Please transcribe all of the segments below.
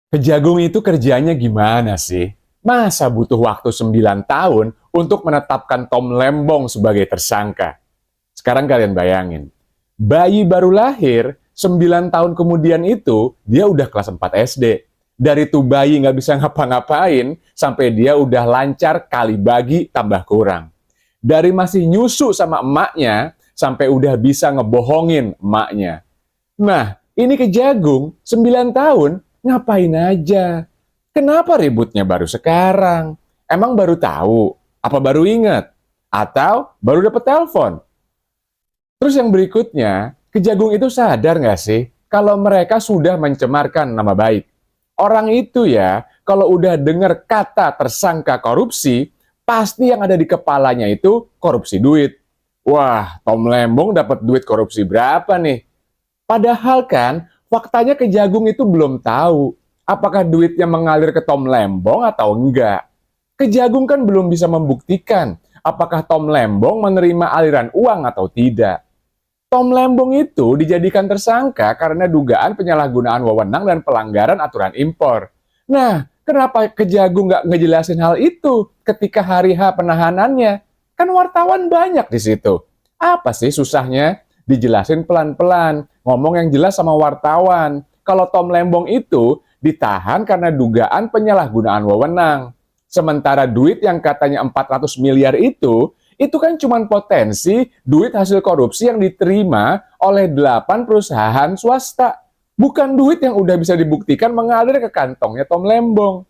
Kejagung itu kerjanya gimana sih? Masa butuh waktu 9 tahun untuk menetapkan Tom Lembong sebagai tersangka? Sekarang kalian bayangin, bayi baru lahir, 9 tahun kemudian itu, dia udah kelas 4 SD. Dari tuh bayi nggak bisa ngapa-ngapain, sampai dia udah lancar kali bagi tambah kurang. Dari masih nyusu sama emaknya, sampai udah bisa ngebohongin emaknya. Nah, ini Kejagung, 9 tahun, ngapain aja? Kenapa ributnya baru sekarang? Emang baru tahu? Apa baru ingat? Atau baru dapat telepon? Terus yang berikutnya, Kejagung itu sadar nggak sih kalau mereka sudah mencemarkan nama baik? Orang itu ya, kalau udah dengar kata tersangka korupsi, pasti yang ada di kepalanya itu korupsi duit. Wah, Tom Lembong dapat duit korupsi berapa nih? Padahal kan, faktanya Kejagung itu belum tahu apakah duitnya mengalir ke Tom Lembong atau enggak. Kejagung kan belum bisa membuktikan apakah Tom Lembong menerima aliran uang atau tidak. Tom Lembong itu dijadikan tersangka karena dugaan penyalahgunaan wewenang dan pelanggaran aturan impor. Nah, kenapa Kejagung nggak ngejelasin hal itu ketika hari H penahanannya? Kan wartawan banyak di situ. Apa sih susahnya? Dijelasin pelan-pelan, ngomong yang jelas sama wartawan. Kalau Tom Lembong itu ditahan karena dugaan penyalahgunaan wewenang. Sementara duit yang katanya 400 miliar itu kan cuma potensi duit hasil korupsi yang diterima oleh 8 perusahaan swasta. Bukan duit yang udah bisa dibuktikan mengalir ke kantongnya Tom Lembong.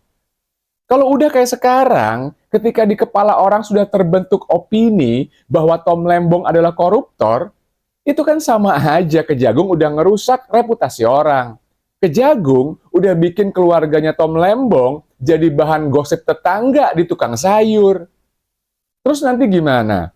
Kalau udah kayak sekarang, ketika di kepala orang sudah terbentuk opini bahwa Tom Lembong adalah koruptor, itu kan sama aja Kejagung udah ngerusak reputasi orang. Kejagung udah bikin keluarganya Tom Lembong jadi bahan gosip tetangga di tukang sayur. Terus nanti gimana?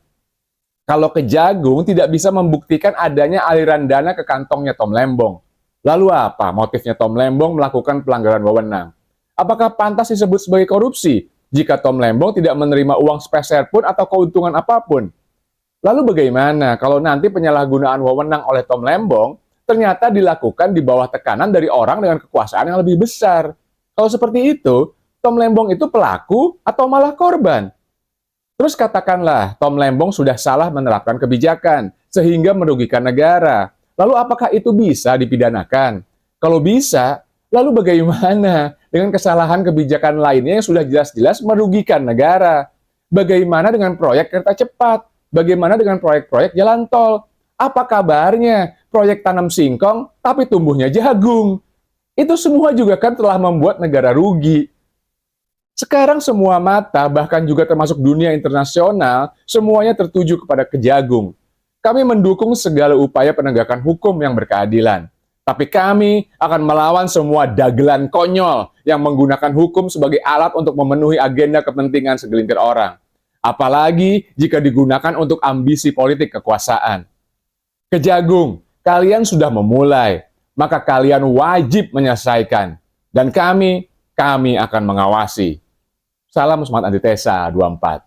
Kalau Kejagung tidak bisa membuktikan adanya aliran dana ke kantongnya Tom Lembong. Lalu apa motifnya Tom Lembong melakukan pelanggaran wewenang? Apakah pantas disebut sebagai korupsi jika Tom Lembong tidak menerima uang sepeser pun atau keuntungan apapun? Lalu bagaimana kalau nanti penyalahgunaan wewenang oleh Tom Lembong ternyata dilakukan di bawah tekanan dari orang dengan kekuasaan yang lebih besar? Kalau seperti itu, Tom Lembong itu pelaku atau malah korban? Terus katakanlah Tom Lembong sudah salah menerapkan kebijakan sehingga merugikan negara. Lalu apakah itu bisa dipidanakan? Kalau bisa, lalu bagaimana dengan kesalahan kebijakan lainnya yang sudah jelas-jelas merugikan negara? Bagaimana dengan proyek kereta cepat? Bagaimana dengan proyek-proyek jalan tol? Apa kabarnya proyek tanam singkong tapi tumbuhnya jagung? Itu semua juga kan telah membuat negara rugi. Sekarang semua mata, bahkan juga termasuk dunia internasional, semuanya tertuju kepada Kejagung. Kami mendukung segala upaya penegakan hukum yang berkeadilan. Tapi kami akan melawan semua dagelan konyol yang menggunakan hukum sebagai alat untuk memenuhi agenda kepentingan segelintir orang. Apalagi jika digunakan untuk ambisi politik kekuasaan. Kejagung, kalian sudah memulai, maka kalian wajib menyelesaikan. Dan kami akan mengawasi. Salam Semangat Antitesa 24.